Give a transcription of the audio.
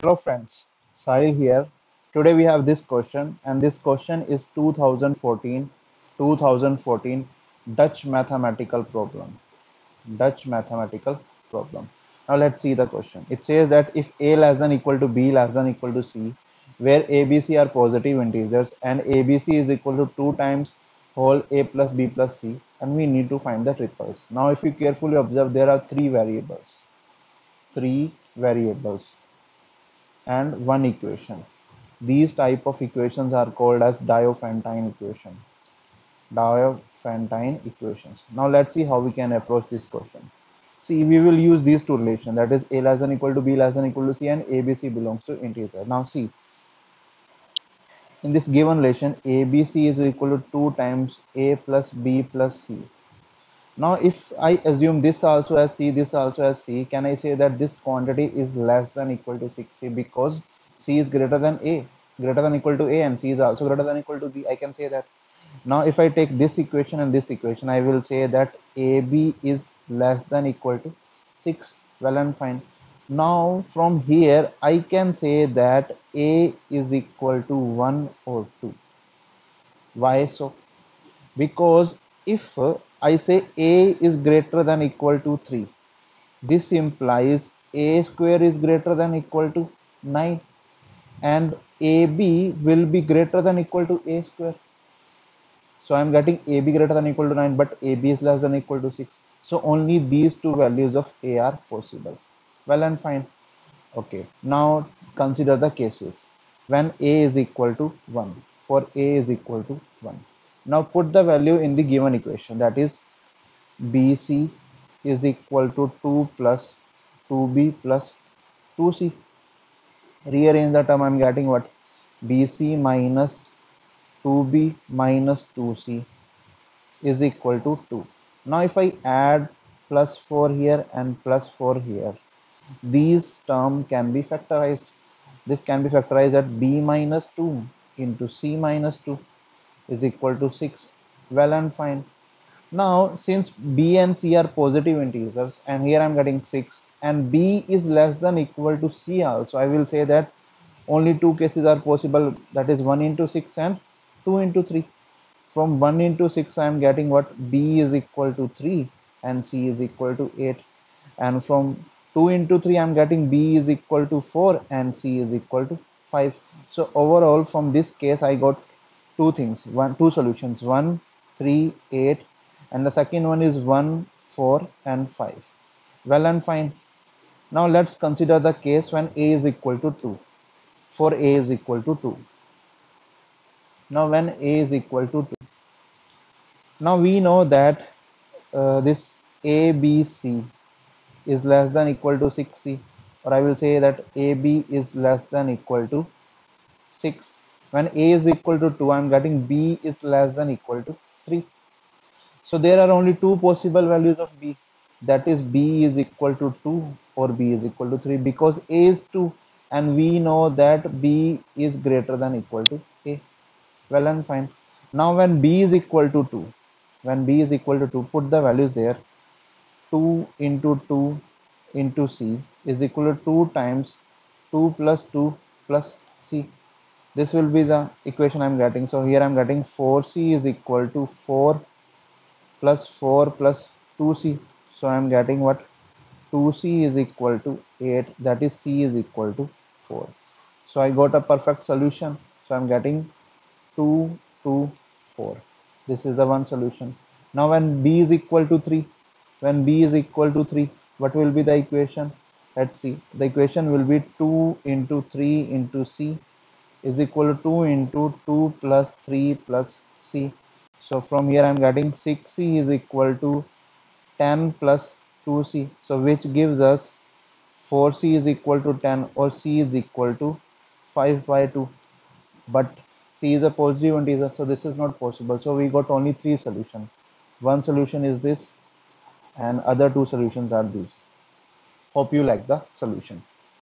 Hello friends, Sahil here. Today we have this question and this question is 2014 Dutch mathematical problem. Dutch mathematical problem. Now let's see the question. It says that if a less than equal to b less than equal to c, where a, b, c are positive integers and a, b, c is equal to 2 times whole a plus b plus c, and we need to find the triples. Now if you carefully observe, there are three variables and one equation. These type of equations are called as Diophantine equation. Diophantine equations. Now let's see how we can approach this question. See, we will use these two relations, that is a less than equal to b less than equal to c and abc belongs to integer. Now see, in this given relation, abc is equal to 2 times a plus b plus c. Now if I assume this also as c, this also as c, can I say that this quantity is less than equal to 6c because c is greater than a, greater than equal to a, and c is also greater than equal to b? I can say that. Now if I take this equation and this equation, I will say that ab is less than equal to 6. Well and fine. Now from here I can say that a is equal to 1 or 2. Why so? Because if I say a is greater than equal to 3, this implies a square is greater than equal to 9 and ab will be greater than equal to a square. So I'm getting ab greater than equal to 9 but ab is less than equal to 6. So only these two values of a are possible. Well and fine. Okay, now consider the cases when a is equal to 1. For a is equal to 1. Now put the value in the given equation, that is BC is equal to 2 plus 2B plus 2C. Rearrange the term, I'm getting what? BC minus 2B minus 2C is equal to 2. Now if I add plus 4 here and plus 4 here, these term can be factorized. This can be factorized at b minus 2 into c minus 2 is equal to 6. Well and fine. Now since b and c are positive integers and here I'm getting 6 and b is less than equal to c also, I will say that only two cases are possible, that is 1 into 6 and 2 into 3. From 1 into 6 I am getting what? B is equal to 3 and c is equal to 8, and from 2 into 3 I'm getting b is equal to 4 and c is equal to 5. So overall from this case I got two solutions, 1 3 8, and the second one is 1 4 and 5. Well and fine. Now let's consider the case when a is equal to 2. For a is equal to 2. Now when a is equal to 2, now we know that this ABC is less than equal to 6c, or I will say that AB is less than equal to 6. When A is equal to 2, I am getting B is less than equal to 3. So there are only two possible values of B, that is B is equal to 2 or B is equal to 3, because A is 2 and we know that B is greater than equal to A. Well and fine. Now when B is equal to 2, when B is equal to 2, put the values there. 2 into 2 into c is equal to 2 times 2 plus 2 plus c. This will be the equation I'm getting. So here I'm getting 4c is equal to 4 plus 4 plus 2c. So I'm getting what? 2c is equal to 8, that is c is equal to 4. So I got a perfect solution. So I'm getting 2 2 4. This is the one solution. Now when b is equal to 3, when b is equal to 3, what will be the equation? Let's see. The equation will be 2 into 3 into c is equal to 2 into 2 plus 3 plus c. So from here I'm getting 6c is equal to 10 plus 2c. So which gives us 4c is equal to 10 or c is equal to 5 by 2. But c is a positive integer, so this is not possible. So we got only three solutions. One solution is this and other two solutions are these. Hope you like the solution.